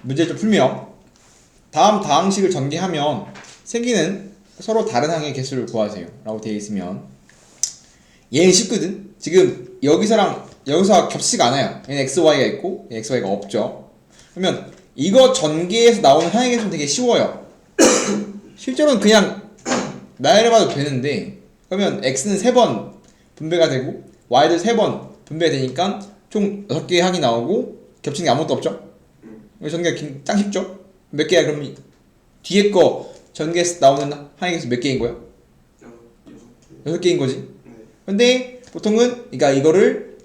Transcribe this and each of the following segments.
문제를 좀 풀며 다음 다항식을 전개하면 생기는 서로 다른 항의 개수를 구하세요 라고 되어 있으면 얘는 쉽거든. 지금 여기서 겹치지가 않아요. 얘는 xy가 있고 얘는 xy가 없죠. 그러면 이거 전개해서 나오는 항의 개수는 되게 쉬워요. 실제로는 그냥 나열해봐도 되는데, 그러면 x는 3번 분배가 되고 y도 3번 분배가 되니까 총 6개의 항이 나오고 겹치는 게 아무것도 없죠. 전개가 짱 쉽죠. 몇 개야? 그럼 뒤에 거 전개해서 나오는 항의 개수 몇 개인 거야? 6개인 거지. 근데 보통은 그러니까 이거를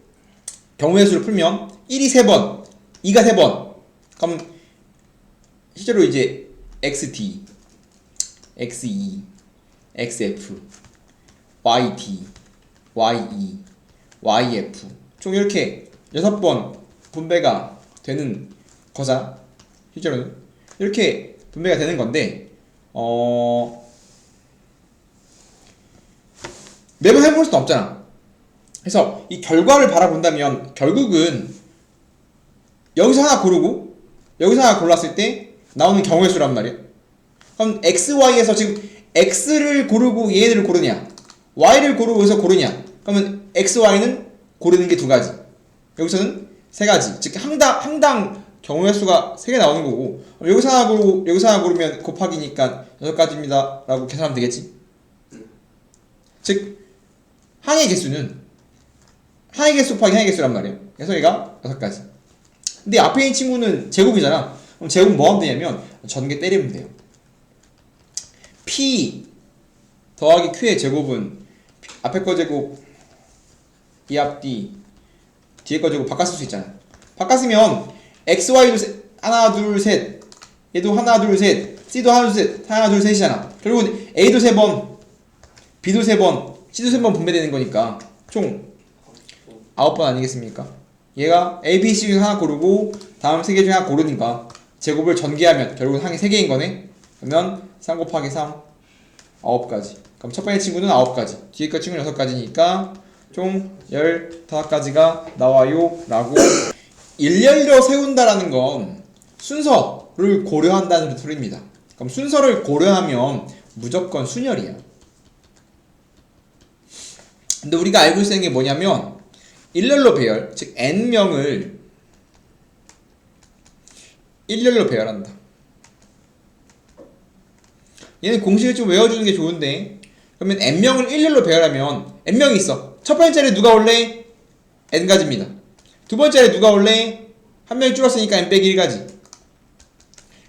경우의 수를 풀면 1이 3번, 2가 3번. 그럼 실제로 이제 XD, XE, XF, YD, YE, YF 총 이렇게 6번 분배가 되는 거자. 실제로는 이렇게 분배가 되는 건데 매번 해볼 수는 없잖아. 그래서 이 결과를 바라본다면 결국은 여기서 하나 고르고 여기서 하나 골랐을 때 나오는 경우의 수란 말이야. 그럼 XY에서 지금 X를 고르고 얘를 고르냐 Y를 고르고 여기서 고르냐, 그러면 XY는 고르는 게 2가지, 여기서는 3가지. 즉 항당 경우의 수가 3개 나오는 거고, 여기서 하나 고르고 여기서 하나 고르면 곱하기니까 6가지입니다 라고 계산하면 되겠지. 즉 항의 개수는 항의 개수 곱하기 항의 개수란 말이에요. 그래서 얘가 6가지. 근데 앞에 있는 친구는 제곱이잖아. 그럼 제곱 뭐 하면 되냐면 전개 때리면 돼요. P 더하기 Q의 제곱은 앞에 거 제곱 2합 D 뒤에 거 제곱 바꿨을 수 있잖아. 바꿨으면 XY도 하나 둘 셋, 얘도 하나 둘 셋, C도 하나 둘 셋, 하나 둘 셋이잖아. 결국은 A도 3번, B도 3번, C도 3번 분배되는 거니까 총 9번 아니겠습니까? 얘가 A, B, C 중에 하나 고르고 다음 3개 중에 하나 고르니까 제곱을 전개하면 결국은 항이 3개인 거네. 그러면 3 곱하기 3 9가지. 그럼 첫 번째 친구는 9가지, 뒤에 거 친구는 6가지니까 총 15가지가 나와요 라고. 일렬로 세운다라는 건 순서를 고려한다는 소리입니다. 그럼 순서를 고려하면 무조건 순열이야. 근데 우리가 알고 있는 게 뭐냐면 일렬로 배열, 즉 n명을 일렬로 배열한다. 얘는 공식을 좀 외워주는 게 좋은데, 그러면 n명을 일렬로 배열하면 n명이 있어. 첫 번째 자리에 누가 올래? n가지입니다. 두 번째 자리에 누가 올래? 한 명이 줄었으니까 n 빼기 1가지.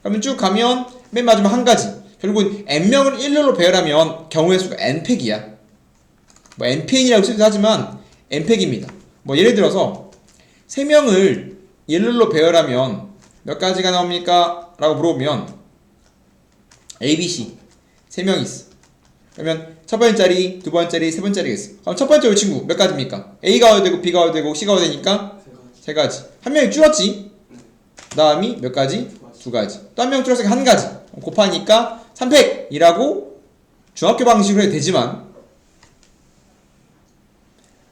그러면 쭉 가면 맨 마지막 1가지. 결국은 n명을 일렬로 배열하면 경우의 수가 n팩이야. 뭐 npn이라고 쓰기도 하지만 n팩입니다. 뭐 예를 들어서 3명을 일렬로 배열하면 몇 가지가 나옵니까? 라고 물어보면 A, B, C 3명이 있어. 그러면 첫 번째 자리, 두 번째 자리, 세 번째 자리가 있어. 그럼 첫 번째 이 친구 몇 가지입니까? A가 와도 되고 B가 와도 되고 C가 와도 되니까 3가지. 한 명이 줄었지. 그 다음이 몇 가지? 2가지. 또 한 명 줄었으니까 1가지. 곱하니까 3팩이라고 중학교 방식으로 해도 되지만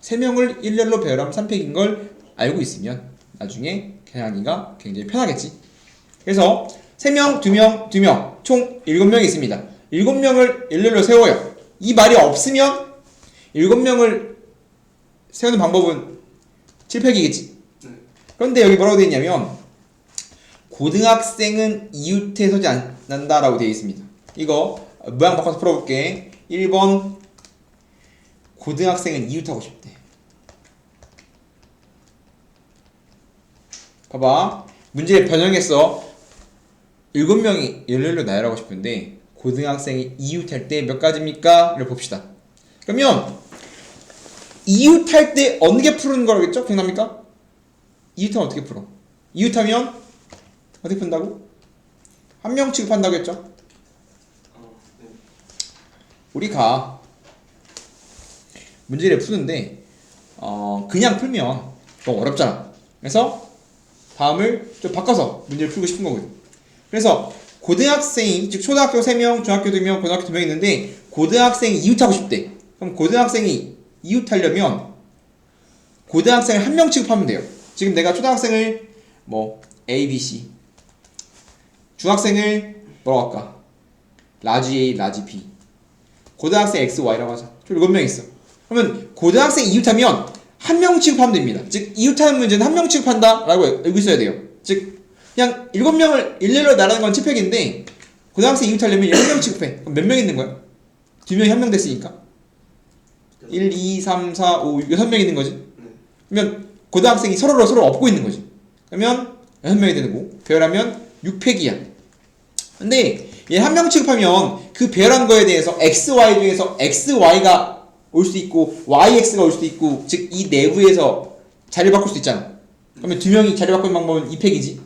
3명을 일렬로 배열하면 3팩인 걸 알고 있으면 나중에 계산하기가 굉장히 편하겠지. 그래서 3명, 2명, 2명 총 7명이 있습니다. 7명을 일렬로 세워요. 이 말이 없으면 7명을 세우는 방법은 7팩이겠지. 그런데 여기 뭐라고 되어 있냐면 고등학생은 이웃에 서지 않는다 라고 되어 있습니다. 이거 모양 바꿔서 풀어볼게. 1번 고등학생은 이웃하고 싶대. 봐봐, 문제를 변형했어. 7명이 일렬로 나열하고 싶은데 고등학생이 이웃할 때 몇 가지입니까? 를 봅시다. 그러면 이웃할 때 어느 게 푸는 거라겠죠? 기억납니까? 이웃하면 어떻게 풀어? 이웃하면 어떻게 푼다고? 한 명 취급한다고 했죠? 우리가 문제를 푸는데 그냥 풀면 너무 어렵잖아. 그래서 다음을 좀 바꿔서 문제를 풀고 싶은 거거든. 그래서 고등학생이, 즉 초등학교 3명, 중학교 2명, 고등학교 2명 있는데 고등학생이 이웃하고 싶대. 그럼 고등학생이 이웃하려면 고등학생을 한 명 취급하면 돼요. 지금 내가 초등학생을 뭐 A, B, C 중학생을 뭐라고 할까? 라지 A, 라지 B. 고등학생 X, Y라고 하자. 총 7명 있어. 그러면 고등학생 이웃하면 한 명 취급하면 됩니다. 즉 이웃하는 문제는 한 명 취급한다 라고 알고 있어야 돼요. 즉 그냥 7명을 일렬로 나라는 건 칠팩인데 고등학생 이웃하려면 1명 취급해. 그럼 몇 명 있는 거야? 2명이 한 명 됐으니까 1, 2, 3, 4, 5, 6, 6명 있는 거지. 그러면 고등학생이 서로 업고 있는 거지. 그러면 6명이 되는 거고 배열하면 6팩이야. 근데 얘 한 명 취급하면 그 배열한 거에 대해서 XY 중에서 XY가 올 수도 있고 YX가 올 수도 있고 즉 이 내부에서 자리를 바꿀 수도 있잖아. 그러면 2명이 자리 바꾸는 방법은 2팩이지.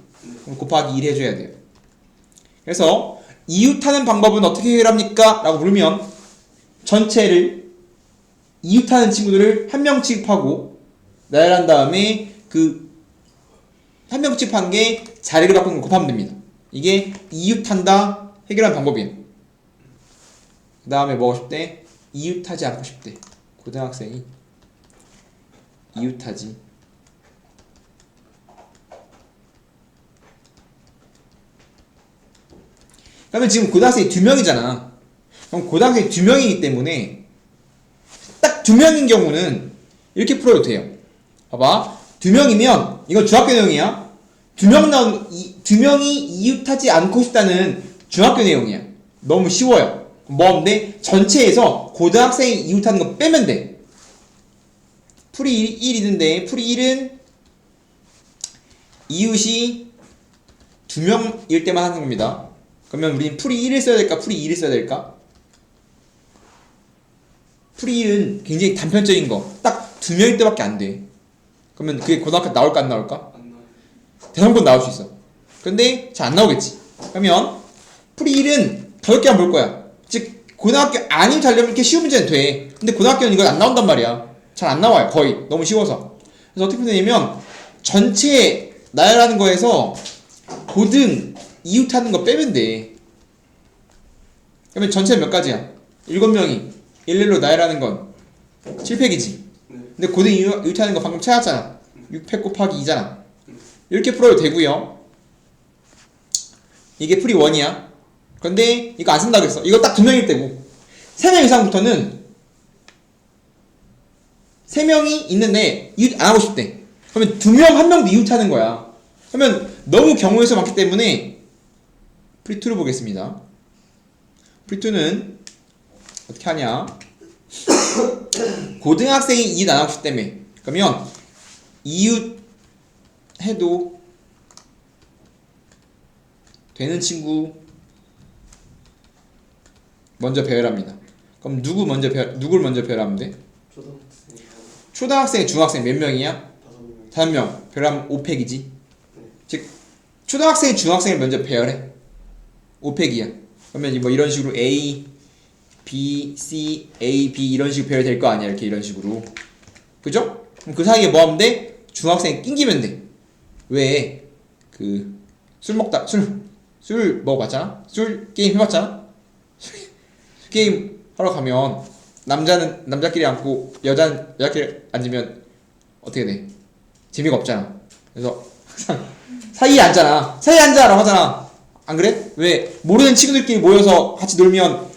그럼 곱하기 1 해줘야 돼요. 그래서 이웃하는 방법은 어떻게 해결합니까? 라고 물으면 전체를 이웃하는 친구들을 한 명 취급하고 나열한 다음에 그 한 명 취급한 게 자리를 바꾸는 거 곱하면 됩니다. 이게 이웃한다 해결하는 방법이에요. 그 다음에 뭐 하고 싶대? 이웃하지 않고 싶대. 고등학생이 이웃하지 그러면 지금 고등학생이 2명이잖아. 그럼 고등학생이 2명이기 때문에 딱 2명인 경우는 이렇게 풀어도 돼요. 봐봐. 2명이면 이건 중학교 내용이야. 2명이 이웃하지 않고 싶다는 중학교 내용이야. 너무 쉬워요. 뭔데? 전체에서 고등학생이 이웃하는 거 빼면 돼. 풀이 1 있는데 풀이 1은 이웃이 2명일 때만 하는 겁니다. 그러면 우리는 풀이 1을 써야 될까? 풀이 2를 써야 될까? 풀이 1은 굉장히 단편적인 거. 딱 2명일 때밖에 안 돼. 그러면 그게 고등학교 나올까 안 나올까? 안 나와요. 대부분 나올 수 있어. 근데 잘 안 나오겠지. 그러면 풀이 1은 5개만 볼 거야. 즉 고등학교 아닌 자려면 이렇게 쉬운 문제는 돼. 근데 고등학교는 이거 안 나온단 말이야. 잘 안 나와요. 거의. 너무 쉬워서. 그래서 어떻게 되냐면 전체 나열하는 거에서 고등 이웃하는 거 빼면 돼. 그러면 전체 몇 가지야? 7명이 일렬로 나열하는 건 7팩이지. 근데 고등 이웃하는 거 방금 찾았잖아. 6팩 곱하기 2잖아. 이렇게 풀어도 되고요. 이게 풀이 1이야. 근데 이거 안 쓴다고 했어. 이거 딱 2명일 때고 3명 이상부터는 3명이 있는데 이웃 안 하고 싶대. 그러면 2명 1명도 이웃하는 거야. 그러면 너무 경우의 수 많기 때문에 프리2를 보겠습니다. 프리2는 어떻게 하냐? 고등학생이 이웃 안 하고 싶다며. 그러면 이웃 해도 되는 친구 먼저 배열합니다. 그럼 누구를 먼저 배열하면 돼? 초등학생, 중학생 몇 명이야? 5명. 배열하면 5팩이지. 즉 초등학생, 중학생을 먼저 배열해. 5팩이야. 그러면 뭐 이런 식으로 A, B, C, A, B 이런 식으로 배열될 거 아니야. 이렇게 이런 식으로. 그죠? 그럼 그 사이에 뭐 하면 돼? 중학생 낑기면 돼. 왜? 술 먹어봤잖아? 술 게임 해봤잖아? 게임 하러 가면 남자는 남자끼리 앉고 여자는 여자끼리 앉으면 어떻게 돼? 재미가 없잖아. 그래서 항상 사이에 앉잖아. 사이에 앉아라고 하잖아. 안 그래? 왜? 모르는 친구들끼리 모여서 같이 놀면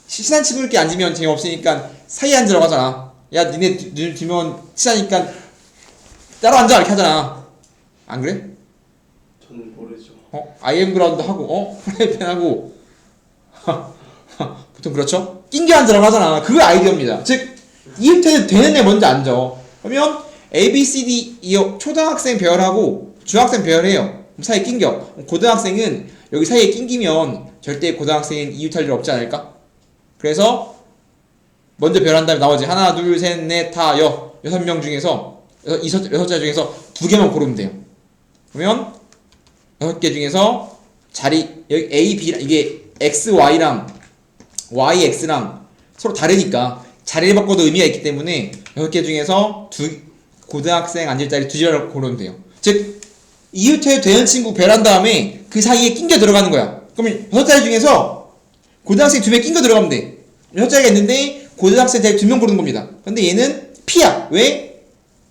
친한 친구들끼리 앉으면 재미없으니까 사이에 앉으라고 하잖아. 야 니네 눈을 뒤면 친하니까 따로 앉아 이렇게 하잖아. 안 그래? 저는 모르죠. IM 그라운드 하고 프라이팬 하고 보통 그렇죠? 낑겨 앉으라고 하잖아. 그거 아이디어입니다. 즉 이웃해도 되는 애 먼저 앉아. 그러면 A, B, C, D 이 초등학생 배열하고 중학생 배열해요. 사이에 낑겨. 고등학생은 여기 사이에 낑기면 절대 고등학생은 이웃할 일 없지 않을까? 그래서 먼저 배열한 다음에 나머지 하나, 둘, 셋, 넷, 다, 6명 중에서 6자 중에서 2개만 고르면 돼요. 그러면 6개 중에서 자리 여기 A, B 이게 X, Y랑 Y, X랑 서로 다르니까 자리를 바꿔도 의미가 있기 때문에 6개 중에서 고등학생 앉을 자리 2자리를 고르면 돼요. 즉 이웃해도 되는 친구 배열한 다음에 그 사이에 낑겨 들어가는 거야. 그러면 6자리 중에서 고등학생 2명 낑겨 들어가면 돼. 6자리가 있는데 고등학생 자리 2명 고르는 겁니다. 근데 얘는 P야. 왜?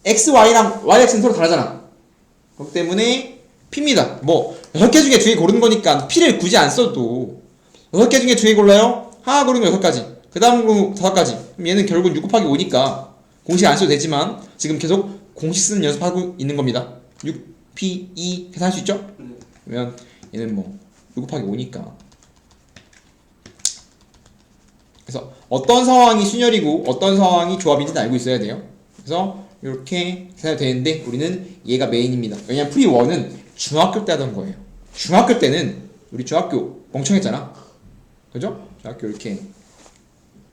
X, Y랑 Y, X는 서로 다르잖아. 그렇기 때문에 P입니다. 뭐 6개 중에 2개 고르는 거니까 P를 굳이 안 써도 6개 중에 2개 골라요? 하나 고르면 6가지. 그 다음 고르면 5가지. 그럼 얘는 결국은 6 곱하기 5니까 공식 안 써도 되지만 지금 계속 공식 쓰는 연습하고 있는 겁니다. 6P2 계산할 수 있죠? 네. 그러면 얘는 뭐 6 곱하기 5니까. 그래서 어떤 상황이 순열이고 어떤 상황이 조합인지는 알고 있어야 돼요. 그래서 이렇게 계산이 되는데 우리는 얘가 메인입니다. 왜냐면 프리1은 중학교 때 하던 거예요. 중학교 때는 우리 중학교 멍청했잖아. 그죠? 중학교 이렇게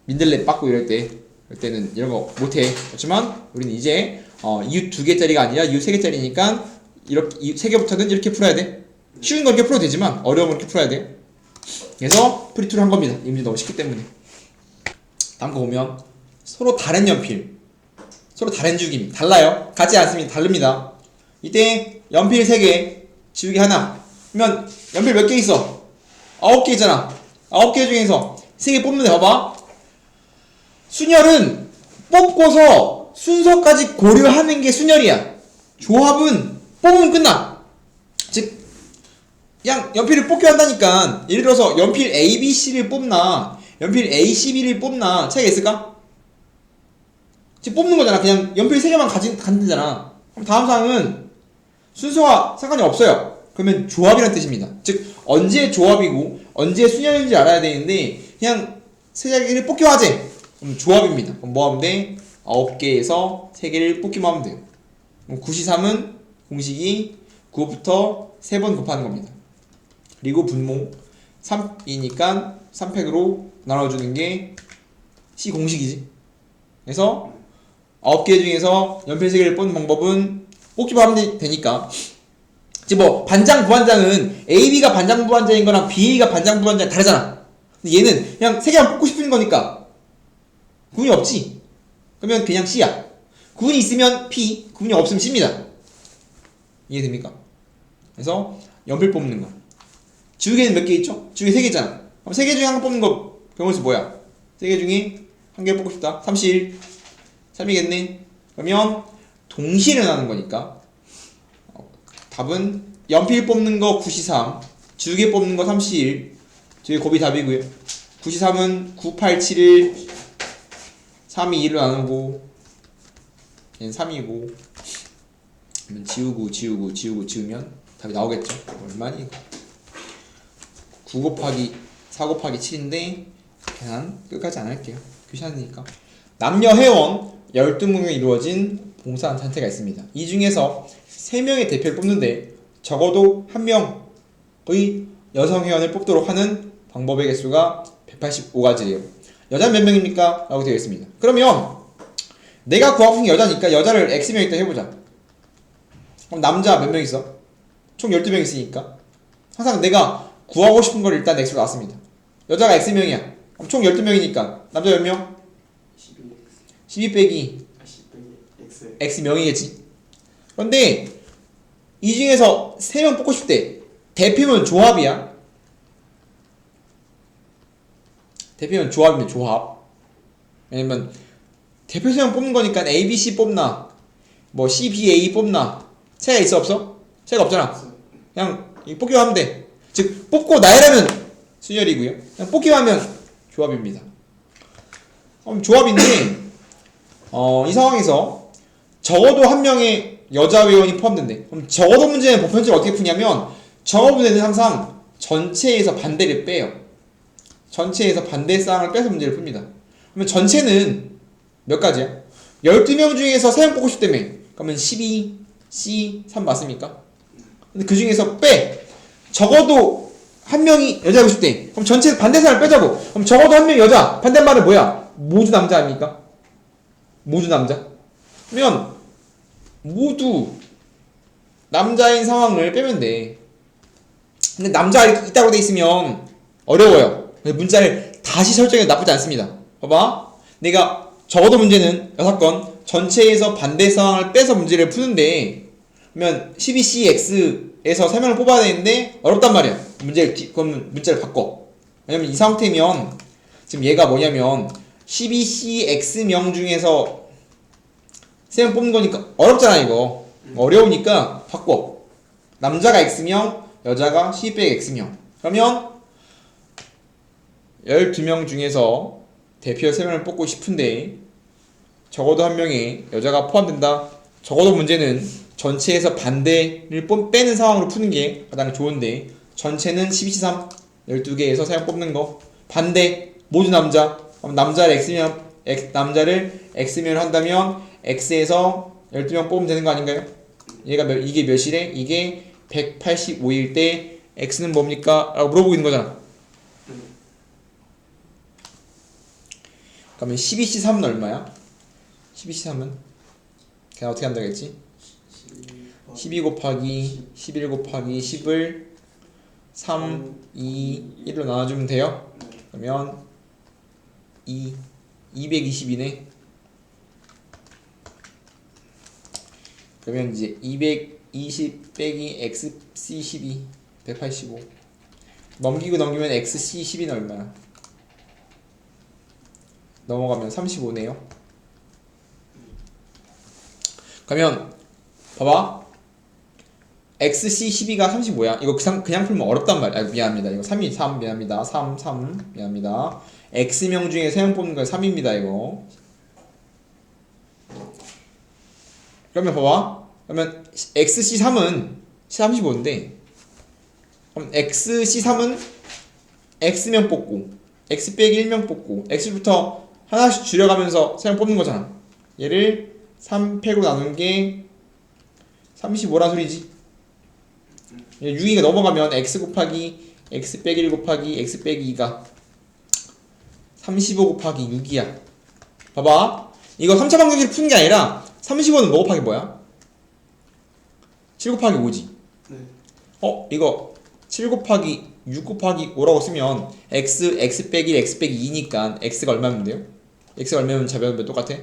민들레 빠고 이럴 때는 이런 거 못해. 그렇지만 우리는 이제 이웃 2개짜리가 아니라 이웃 3개짜리니까 이렇게 이 3개부터는 이렇게 풀어야 돼. 쉬운 건 이렇게 풀어도 되지만 어려운 건 이렇게 풀어야 돼. 그래서 프리2를 한 겁니다. 이 문제 너무 쉽기 때문에. 다음 거 보면 서로 다른 연필, 서로 다른 주기 달라요. 같지 않습니다. 다릅니다. 이때 연필 3개, 지우개 하나. 그러면 연필 몇 개 있어? 9개 있잖아. 9개 중에서 3개 뽑는 데 봐봐. 순열은 뽑고서 순서까지 고려하는 게 순열이야. 조합은 뽑으면 끝나. 즉 그냥 연필을 뽑기 한다니까. 예를 들어서 연필 A, B, C를 뽑나 연필 A, C, B를 뽑나 차이가 있을까? 지금 뽑는 거잖아. 그냥 연필 3개만 가진 되잖아. 그럼 다음 사항은 순서와 상관이 없어요. 그러면 조합이란 뜻입니다. 즉 언제 조합이고 언제 순열인지 알아야 되는데 그냥 3개를 뽑기만 하지. 그럼 조합입니다. 그럼 뭐 하면 돼? 9개에서 3개를 뽑기만 하면 돼요. 그럼 9C3은 공식이 9부터 3번 곱하는 겁니다. 그리고 분모 3이니까 3팩으로 나눠주는 게 C 공식이지. 그래서 9개 중에서 연필 3개를 뽑는 방법은 뽑기만 하면 되니까. 지금 뭐 반장 부반장은 AB가 반장 부반장인 거랑 BA가 반장 부반장이 다르잖아. 근데 얘는 그냥 3개만 뽑고 싶은 거니까 구분이 없지. 그러면 그냥 C야. 구분이 있으면 P, 구분이 없으면 C입니다. 이해됩니까? 그래서 연필 뽑는 거. 지우개는 몇 개 있죠? 지우개 3개 있잖아. 그럼 3개 중에 한 개 뽑는 거 경우수 뭐야? 3개 중에 한 개 뽑고 싶다. 31. 3이겠네. 그러면 동시에 일어나는 거니까 답은 연필 뽑는 거 9C3, 지우개 뽑는 거 31. 저게 곱이 답이고요. 9C3은 9, 8, 7을 3이 1로 나누고 얘는 3이고 그러면 지우면 답이 나오겠죠. 얼마니? 9 곱하기 4 곱하기 7인데 계산 끝까지 안 할게요. 귀찮으니까. 남녀 회원 12명이 이루어진 봉사 단체가 있습니다. 이 중에서 3명의 대표를 뽑는데 적어도 1명의 여성 회원을 뽑도록 하는 방법의 개수가 185가지예요. 여자는 몇 명입니까? 라고 되어 있습니다. 그러면 내가 구하고 싶은 게 여자니까 여자를 X명 있다 해보자. 그럼 남자 몇 명 있어? 총 12명 있으니까 항상 내가 구하고 싶은 걸 일단 X로 나왔습니다. 여자가 X명이야. 그럼 총 12명이니까 남자 몇 명? 12 빼기 10 빼기 X명이겠지. 그런데 이 중에서 3명 뽑고 싶대. 대표면 조합이야. 대표면 조합이면 조합. 왜냐면 대표 3명 뽑는 거니까 A, B, C 뽑나 뭐 C, B, A 뽑나 차이가 있어 없어? 차이가 없잖아. 그냥 뽑기만 하면 돼. 즉 뽑고 나열하면 순열이고요. 그냥 뽑기만 하면 조합입니다. 그럼 조합인데 이 상황에서 적어도 1명의 여자 회원이 포함된대. 그럼 적어도 문제는 보편적으로 어떻게 푸냐면 적어도 문제는 항상 전체에서 반대를 빼요. 전체에서 반대 사항을 빼서 문제를 풉니다. 그러면 전체는 몇 가지야? 12명 중에서 3명 뽑고 싶다며. 그러면 12, C, 3 맞습니까? 근데 그 중에서 빼. 적어도 1명이 여자고 싶대. 그럼 전체 반대 사항을 빼자고. 그럼 적어도 1명 여자. 반대말은 뭐야? 모두 남자 아닙니까? 모두 남자. 그러면 모두 남자인 상황을 빼면 돼. 근데 남자 있다고 돼 있으면 어려워요. 문자를 다시 설정해도 나쁘지 않습니다. 봐봐. 내가 적어도 문제는 6건 전체에서 반대 상황을 빼서 문제를 푸는데 그러면 12CX에서 3명을 뽑아야 되는데 어렵단 말이야. 그럼 문자를 바꿔. 왜냐면 이 상태면 지금 얘가 뭐냐면 12CX명 중에서 3명 뽑는 거니까 어렵잖아 이거. 어려우니까 바꿔. 남자가 X명, 여자가 12 빼기 x명. 그러면 12명 중에서 대표 3명을 뽑고 싶은데 적어도 한 명의 여자가 포함된다. 적어도 문제는 전체에서 반대를 빼는 상황으로 푸는 게 가장 좋은데 전체는 12-3 12개에서 3명 뽑는 거. 반대 모두 남자. 그럼 남자를 남자를 x면을 한다면 x에서 12명 뽑으면 되는 거 아닌가요? 이게 몇이래? 이게 185일 때 x는 뭡니까? 라고 물어보고 있는 거잖아. 그러면 12C3은 얼마야? 12C3은 그냥 어떻게 한다고 했지? 12 곱하기 11 곱하기 10을 3, 2, 1로 나눠주면 돼요? 그러면 220이네. 그러면 이제 220 빼기 xc12 185 넘기면 xc12는 얼마야? 넘어가면 35네요. 그러면 봐봐. xc12가 35야. 이거 그냥 풀면 어렵단 말이야. 미안합니다. 이거 3이 3 미안합니다. 3 미안합니다. x명 중에 3명 뽑는 거 3입니다. 이거. 그러면 봐봐. 그러면 xc3은 35인데 그럼 xc3은 x명 뽑고 x 빼기 1명 뽑고 x부터 하나씩 줄여가면서 3명 뽑는 거잖아. 얘를 3팩으로 나눈 게 35란 소리지. 6이가 넘어가면 x 곱하기 x 빼기 1 곱하기 x 빼기 2가 35 곱하기 6이야. 봐봐. 이거 3차 방정식을 푸는 게 아니라 35는 뭐 곱하기 뭐야? 7 곱하기 5지. 네. 이거 7 곱하기 6 곱하기 5라고 쓰면 x 빼기 1 x 빼기 2니까 x가 얼마면 돼요? x가 얼마면 자변면 똑같아?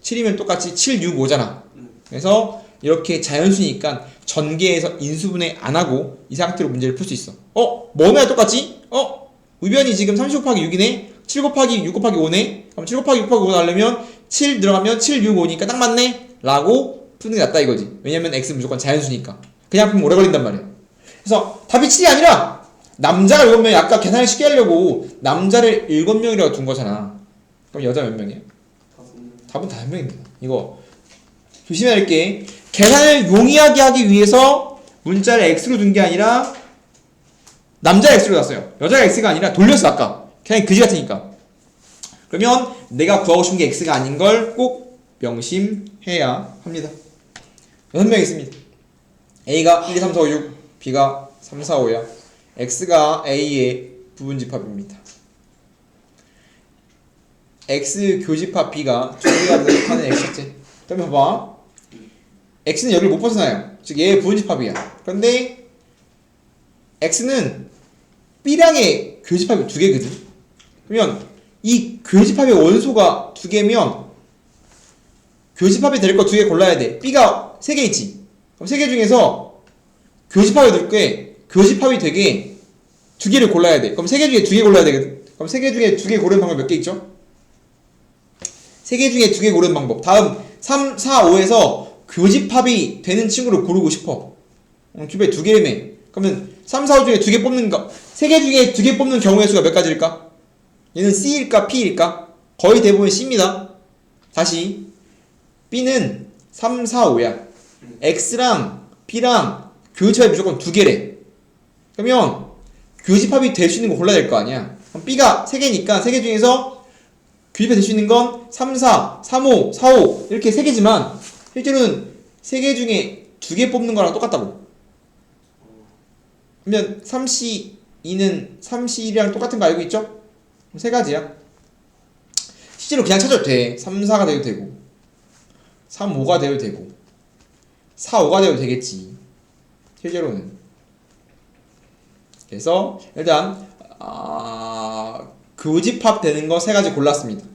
7이면 똑같이 7, 6, 5잖아. 그래서 이렇게 자연수니까 전개해서 인수분해 안 하고 이 상태로 문제를 풀 수 있어. 뭐냐 똑같지? 의변이 지금 30 곱하기 6이네? 7 곱하기 6 곱하기 5네? 그럼 7 곱하기 6 곱하기 5 나오려면 7 들어가면 7, 6, 5니까 딱 맞네? 라고 푸는 게 낫다 이거지. 왜냐면 x는 무조건 자연수니까. 그냥 풀면 오래 걸린단 말이야. 그래서 답이 7이 아니라 남자가 7명, 아까 계산을 쉽게 하려고 남자를 7명이라고 둔 거잖아. 그럼 여자 몇 명이야? 5명. 답은 5명입니다. 이거 조심해야 할 게 계산을 용이하게 하기 위해서 문자를 x로 둔 게 아니라 남자 x로 놨어요. 여자가 x가 아니라 돌렸어 아까. 그냥 그지 같으니까. 그러면 내가 구하고 싶은 게 x가 아닌 걸 꼭 명심해야 합니다. 6명 있습니다. a가 1, 2, 3, 4, 5, 6, b가 3, 4, 5야. x가 a의 부분집합입니다. x 교집합 b가 두 개가 대입하는 x제. 그러면 봐봐. x는 여기를 못 벗어나요. 즉 얘의 부분집합이야. 그런데 x는 b량의 교집합이 두 개거든. 그러면 이 교집합의 원소가 두 개면 교집합이 될 거 두 개 골라야 돼. b가 세 개 있지. 그럼 세 개 중에서 교집합이 될 게 교집합이 되게 두 개를 골라야 돼. 그럼 세 개 중에 두 개 골라야 되거든. 그럼 세 개 중에 두 개 고르는 방법 몇 개 있죠? 세 개 중에 두 개 고르는 방법. 다음 3, 4, 5에서 교집합이 되는 친구를 고르고 싶어. 주변에 두 개네. 그러면 3, 4, 5 중에 두 개 뽑는 거, 세 개 중에 두 개 뽑는 경우의 수가 몇 가지일까? 얘는 C일까 P일까? 거의 대부분 C입니다. 다시 B는 3, 4, 5야. X랑 B랑 교집합이 무조건 두 개래. 그러면 교집합이 될 수 있는 거 골라야 될 거 아니야. 그럼 B가 세 개니까 세 개 중에서 교집합이 될 수 있는 건 3, 4, 3, 5, 4, 5 이렇게 세 개지만 실제로는 세 개 중에 두 개 뽑는 거랑 똑같다고. 그러면 3C2는 3C1이랑 똑같은 거 알고 있죠? 세 가지야. 실제로 그냥 찾아도 돼. 3, 4가 돼도 되고 3, 5가 돼도 되고 4, 5가 돼도 되겠지. 실제로는. 그래서 일단 교집합 되는 거 세 가지 골랐습니다.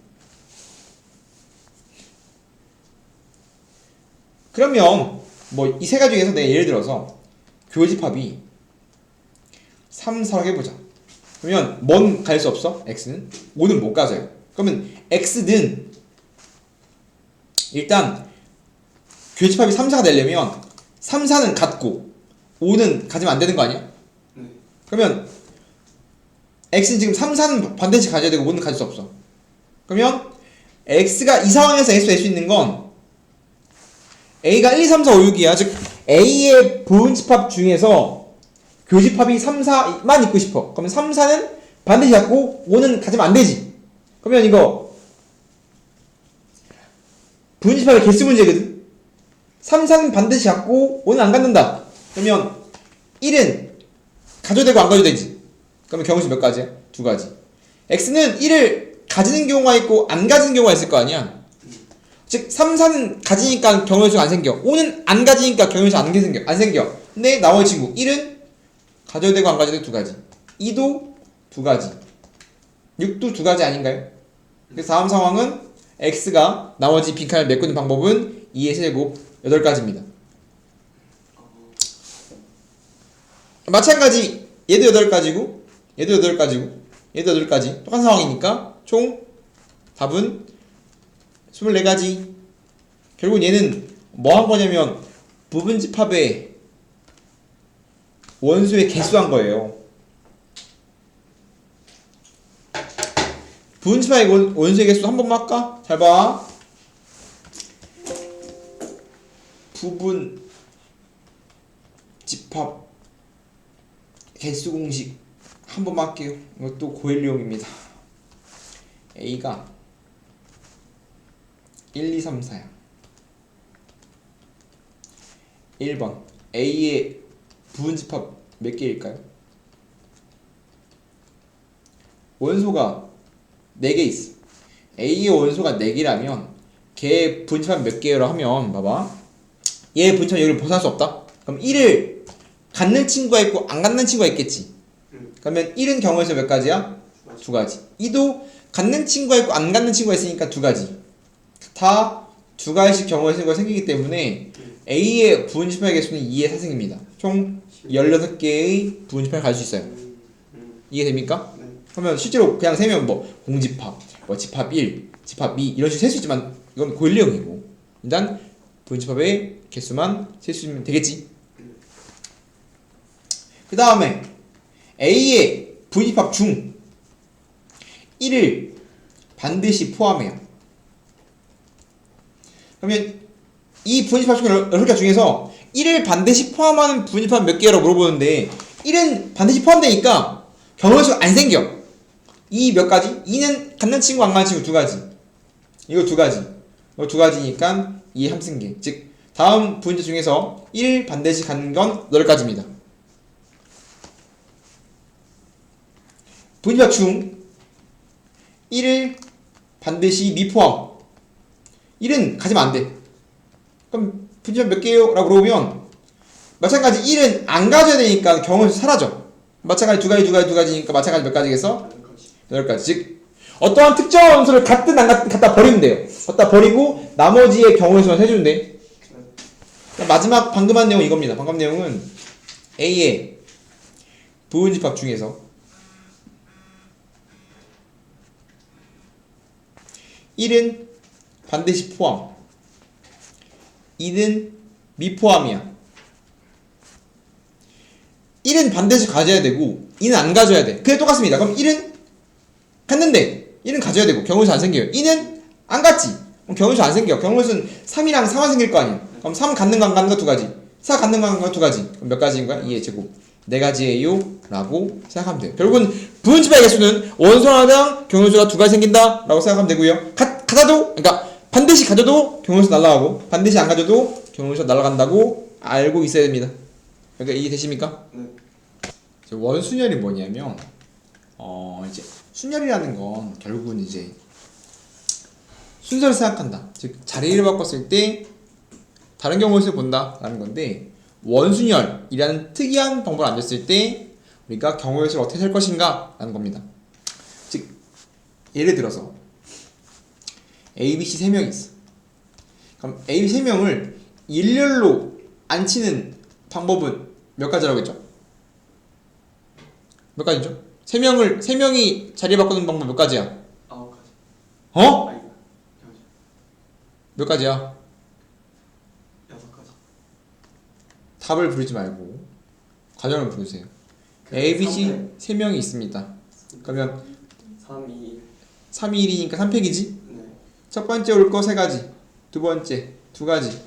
그러면 뭐 이 세 가지 중에서 내가 예를 들어서 교집합이 3, 4라고 해보자. 그러면 뭔 갈 수 없어? x는 5는 못 가져요. 그러면 x는 일단 교집합이 3, 4가 되려면 3, 4는 같고 5는 가지면 안 되는 거 아니야? 네. 그러면 x는 지금 3, 4는 반드시 가져야 되고 5는 가질 수 없어. 그러면 x가 이 상황에서 x로 낼 수 있는 건 a가 1, 2, 3, 4, 5, 6이야. 즉 a의 부분집합 중에서 교집합이 3, 4만 있고 싶어. 그러면 3, 4는 반드시 갖고 5는 가지면 안 되지. 그러면 이거 부분집합의 개수 문제거든. 3, 4는 반드시 갖고 5는 안 갖는다. 그러면 1은 가져도 되고 안 가져도 되지. 그러면 경우수 몇 가지야? 두 가지. x는 1을 가지는 경우가 있고 안 가지는 경우가 있을 거 아니야. 즉 3, 4는 가지니까 경우수가 안 생겨. 5는 안 가지니까 경우수가 안 생겨. 근데 나머지 친구 1은 가져도 되고 안 가져도 되고 두 가지. 2도 두 가지. 6도 두 가지 아닌가요? 그래서 다음 상황은 x가 나머지 빈칸을 메꾸는 방법은 2의 세제곱 8가지입니다. 마찬가지 얘도 8가지고 얘도 8가지고 얘도 8가지 똑같은 상황이니까 총 답은 24가지. 결국 얘는 뭐 한 거냐면 부분집합의 원수의 개수한 거예요. 부분집합의 원수의 개수 한 번만 할까? 잘 봐. 부분집합 개수 공식 한 번만 할게요. 이것도 고일용입니다. A가 1, 2, 3, 4야. 1번 A의 부분집합 몇 개일까요? 원소가 4개 있어. A의 원소가 4개라면 걔의 부분집합 몇 개로 하면 봐봐. 얘의 부분집합 여기를 벗어날 수 없다. 그럼 1을 갖는 친구가 있고 안 갖는 친구가 있겠지. 그러면 1은 경우에서 몇 가지야? 두 가지. 2도 갖는 친구가 있고 안 갖는 친구가 있으니까 두 가지. 다 두 가지씩 경우에서 생기기 때문에 A의 부분집합의 개수는 2의 4승입니다. 총 16개의 부분집합을 가질 수 있어요. 이해됩니까? 네. 그러면 실제로 그냥 세면 뭐 공집합, 뭐 집합 1, 집합 2 이런 식으로 셀 수 있지만 이건 고일형이고 일단 부분집합의 개수만 셀 수 있으면 되겠지. 그 다음에 A의 부분집합 중 1을 반드시 포함해요. 그러면 이 부분집합 중 10개 중에서 1을 반드시 포함하는 부분집합 몇 개라고 물어보는데 1은 반드시 포함되니까 경우수가 안 생겨. 이 몇 가지? 2는 갖는 친구 안 갖는 친구 두 가지. 이거 두 가지. 이거 두 가지니까 2의 함승계. 즉 다음 부분집 중에서 1 반드시 갖는 건 8가지입니다. 부분집합 중 1을 반드시 미포함. 1은 가지면 안 돼. 그럼 부분집합 몇 개요? 라고 물어보면 마찬가지 1은 안 가져야 되니까 경우에서 사라져. 마찬가지 두 가지니까 마찬가지 몇 가지겠어? 8가지. 즉 어떠한 특정한 원소를 갖든 안 갖든 갖다 버리면 돼요. 갖다 버리고 나머지의 경우에서만 해주면 돼. 마지막 방금 한 내용은 이겁니다. 방금 내용은 A의 부분집합 중에서 1은 반드시 포함, 2는 미포함이야. 1은 반드시 가져야 되고 2는 안 가져야 돼. 그게 똑같습니다. 그럼 1은 갔는데 1은 가져야 되고 경우수 안 생겨요. 2는 안 갔지. 그럼 경우수 안 생겨. 경우수는 3이랑 4만 생길 거 아니야. 그럼 3 갖는 거 안 갖는 거 두 가지. 4 갖는 거 안 갖는 거 두 가지. 그럼 몇 가지인 거야? 2의 제곱. 4가지예요 라고 생각하면 돼요. 결국은 부분집합의 개수는 원소 하나당 경우수가 두 가지 생긴다 라고 생각하면 되고요. 가져도 그러니까 반드시 가져도 경우수 날아가고 반드시 안 가져도 경우수가 날아간다고 알고 있어야 됩니다. 그러니까 이해되십니까? 네. 원순열이 뭐냐면 이제 순열이라는 건 결국은 이제 순서를 생각한다. 즉 자리를 바꿨을 때 다른 경우를 본다라는 건데 원순열이라는 특이한 방법을 안줬을 때 우리가 경우의 수를 어떻게 셀 것인가 라는 겁니다. 즉 예를 들어서 A, B, C 3명이 있어. 그럼 A, B 3명을 일렬로 앉히는 방법은 몇 가지라고 했죠? 몇 가지죠? 3명이 자리 바꾸는 방법 몇 가지야? 9가지. 어? 아이고. 몇 가지야? 6가지. 답을 부르지 말고 가정을 부르세요. A, B, C 세 명이 있습니다. 그러면 3, 2, 3, 2, 1이니까 3팩이지? 네. 첫 번째 올 거 세 가지, 두 번째 두 가지,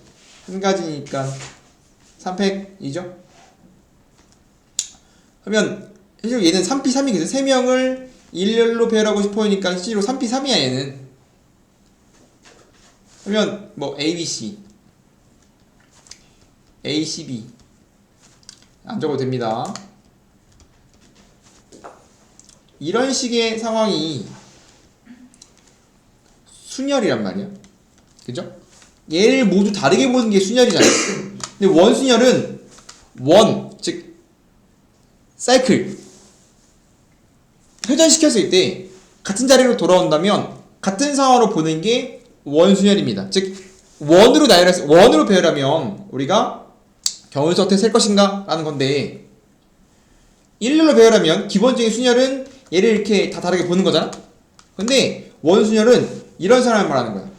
한 가지니까 3팩이죠? 그러면 실제로 얘는 3P 3이거든. 3명을 일렬로 배열하고 싶으니까 실제로 3P 3이야 얘는. 그러면 뭐 ABC, ACB 안 적어도 됩니다. 이런 식의 상황이 순열이란 말이야. 그죠? 얘를 모두 다르게 보는 게 순열이잖아. 근데 원순열은 즉 사이클 회전시켰을 때 같은 자리로 돌아온다면 같은 상황으로 보는 게 원순열입니다. 즉 원으로 배열하면 우리가 경우에서 어떻게 셀 것인가 라는 건데, 일렬로 배열하면 기본적인 순열은 얘를 이렇게 다 다르게 보는 거잖아. 근데 원순열은 이런 사람을 말하는 거야.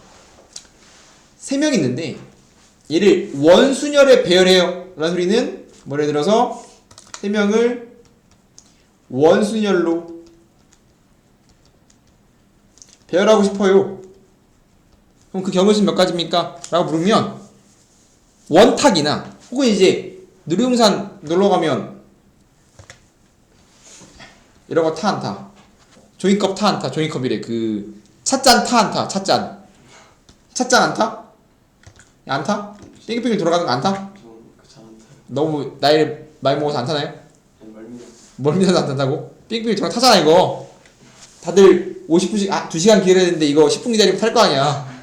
3명 있는데 얘를 원순열에 배열해요 라는 소리는 뭐 예를 들어서 3명을 원순열로 배열하고 싶어요. 그럼 그 경우수는 몇 가지입니까? 라고 물으면 원탁이나 혹은 이제 놀이동산 놀러가면 이런 거 타 안 타? 종이컵 타 안 타? 종이컵이래. 그 찻잔 타 안 타? 찻잔 안 타? 안 타? 뺑글뺑글 돌아가는 거 안 타? 저잘안 타요. 너무 나이를 많이 먹어서 안 타나요? 아니, 멀미나. 멀미나서 안 탄다고? 뺑글뺑글 돌아 타잖아 이거. 다들 50분씩 2시간 기다려야 되는데 이거 10분 기다리면 탈 거 아니야.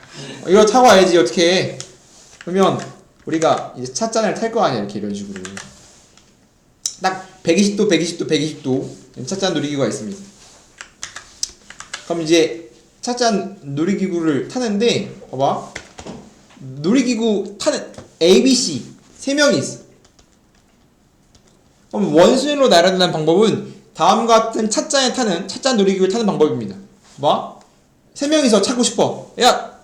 이거 타고 와야지 어떻게. 그러면 우리가 이제 찻잔을 탈 거 아니야. 이렇게 이런 식으로 딱 120도 120도 120도 찻잔 놀이기구가 있습니다. 그럼 이제 찻잔 놀이기구를 타는데 봐봐, 놀이기구 타는 ABC 3명이 있어. 그럼 원순으로 나열하는 방법은 다음과 같은 찻잔 놀이기구를 타는 방법입니다. 봐, 3명이서 타고 싶어. 야,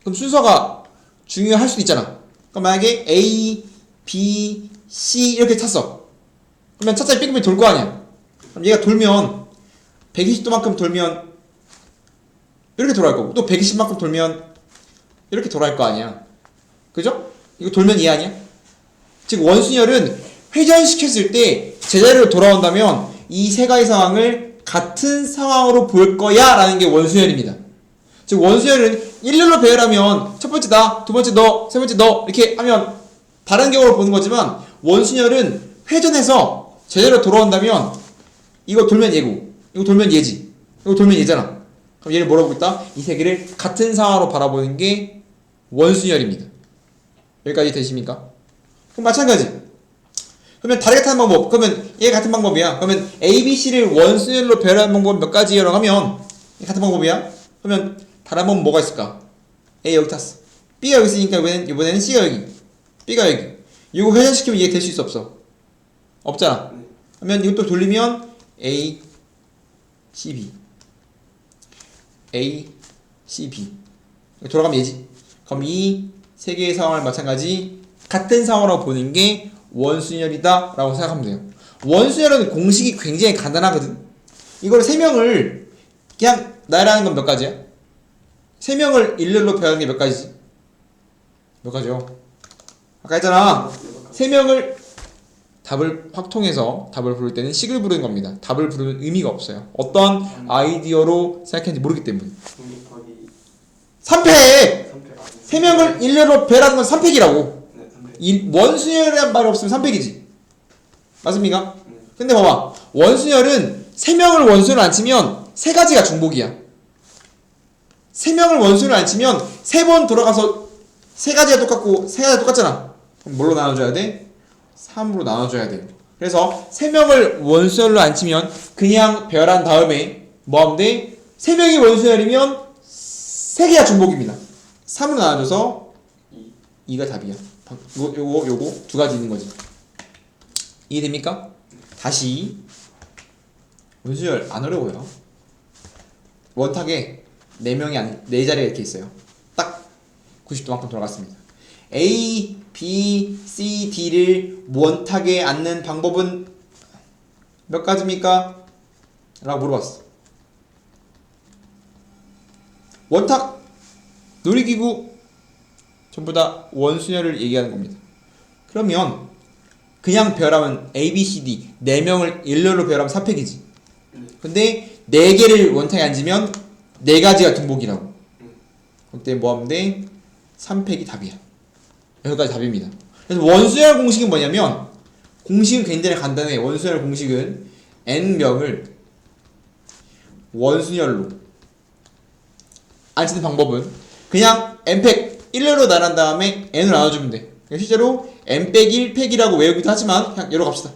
그럼 순서가 중요할 수도 있잖아. 그럼 만약에 A, B, C 이렇게 탔어. 그러면 찻잔이 뺑뺑뺑 돌 거 아니야. 그럼 얘가 돌면 120도만큼 돌면 이렇게 돌아갈 거고, 또 120만큼 돌면 이렇게 돌아갈 거 아니야. 그죠? 이거 돌면 이 아니야? 즉 원순열은 회전시켰을 때 제자리로 돌아온다면 이 세 가지 상황을 같은 상황으로 볼 거야 라는 게 원순열입니다. 즉 원순열은 일렬로 배열하면 첫 번째 나, 두 번째 너, 세 번째 너 이렇게 하면 다른 경우를 보는 거지만, 원순열은 회전해서 제자리로 돌아온다면 이거 돌면 얘고, 이거 돌면 얘지, 이거 돌면 얘잖아. 그럼 얘를 뭐라고 있다? 이 세 개를 같은 상황으로 바라보는 게 원순열입니다. 여기까지 되십니까? 그럼 마찬가지. 그러면 다르게 타는 방법, 그러면 얘 같은 방법이야. 그러면 A, B, C를 원순열로 배열하는 방법은 몇 가지라고 하면 같은 방법이야. 그러면 다른 방법은 뭐가 있을까? A 여기 탔어. B가 여기 있으니까 이번에는 C가 여기, B가 여기. 이거 회전시키면 이게 될 수 있어 없어? 없잖아. 그러면 이것도 돌리면 A, C, B, A, C, B 돌아가면 얘지. 그럼 이 세 개의 상황을 마찬가지 같은 상황으로 보는 게 원순열이다 라고 생각하면 돼요. 원순열은 공식이 굉장히 간단하거든. 이걸 3명을 그냥 나열하는 건 몇 가지야? 3명을 일렬로 배열하는 게 몇 가지지? 몇 가지요? 아까 했잖아. 3명을 답을 확통해서 답을 부를 때는 식을 부르는 겁니다. 답을 부르는 의미가 없어요. 어떤 아이디어로 생각했는지 모르기 때문에. 종이컵이 3팩! 3팩. 3명을 일렬로 배열하는 건 3팩이라고. 네, 3팩. 원순열이란 말이 없으면 3팩이지. 맞습니까? 네. 근데 봐봐, 원순열은 3명을 원순으로 안 치면 3가지가 중복이야. 3명을 원순으로 안 치면 3번 돌아가서 3가지가 똑같고 3가지가 똑같잖아. 그럼 뭘로 나눠줘야 돼? 3으로 나눠줘야 돼요. 그래서 3명을 원순열로 안 치면 그냥 배열한 다음에 뭐 하면 돼? 3명이 원순열이면 3개가 중복입니다. 3으로 나눠줘서 2가 답이야. 요거 두 가지 있는 거지. 이해됩니까? 다시 원순열 안 어려워요. 원탁에 4명이 4자리가 이렇게 있어요. 딱 90도만큼 돌아갔습니다. A, B, C, D를 원탁에 앉는 방법은 몇 가지입니까? 라고 물어봤어. 원탁, 놀이기구 전부 다 원순열을 얘기하는 겁니다. 그러면 그냥 배열하면 A, B, C, D 4명을 일렬로 배열하면 4팩이지. 근데 4개를 원탁에 앉으면 4가지가 등복이라고. 그때 뭐 하면 돼? 3팩이 답이야. 여기까지 답입니다. 그래서 원순열 공식은 뭐냐면, 공식은 굉장히 간단해. 원순열 공식은 n명을 원순열로 앉히는 방법은 그냥 n팩 1로 나눈 다음에 n으로 나눠주면 돼. 실제로 n-1팩이라고 외우기도 하지만 그냥 열어 갑시다.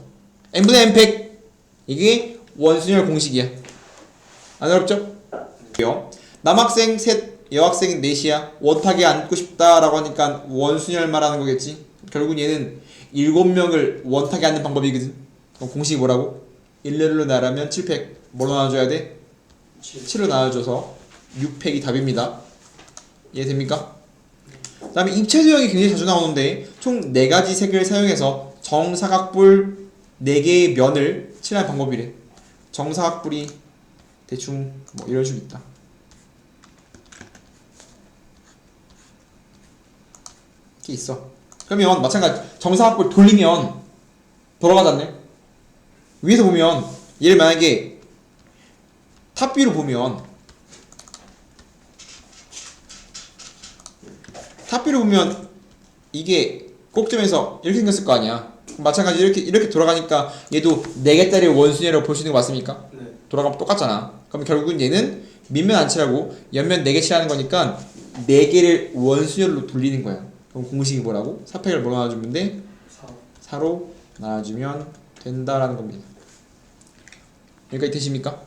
n분의 n팩, 이게 원순열 공식이야. 안 어렵죠? 남학생 셋, 여학생 넷이야. 원탁에 앉고 싶다라고 하니까 원순열 말하는 거겠지. 결국 얘는 7명을 원탁에 앉는 방법이거든. 그럼 공식이 뭐라고? 1렬로 나라면 7팩. 뭐로 나눠줘야 돼? 7로 나눠줘서 6팩이 답입니다. 이해됩니까? 그 다음에 입체 도형이 굉장히 자주 나오는데 총 4가지 색을 사용해서 정사각뿔 4개의 면을 칠하는 방법이래. 정사각뿔이 대충 뭐 이런 식으로 있다. 이렇게 있어. 그러면 마찬가지 정사각뿔 돌리면 돌아가지 않네? 위에서 보면 얘를 만약에 탑뷰로 보면 이게 꼭점에서 이렇게 생겼을 거 아니야. 마찬가지 이렇게 돌아가니까 얘도 4개짜리 원순열이라고 볼 수 있는 거 맞습니까? 네. 돌아가면 똑같잖아. 그럼 결국은 얘는 밑면 안 칠하고 옆면 4개 칠하는 거니까 4개를 원순열로 돌리는 거야. 그럼 공식이 뭐라고? 4팩을 뭐로 나눠주면 돼? 4로 나눠주면 된다라는 겁니다. 여기까지 되십니까?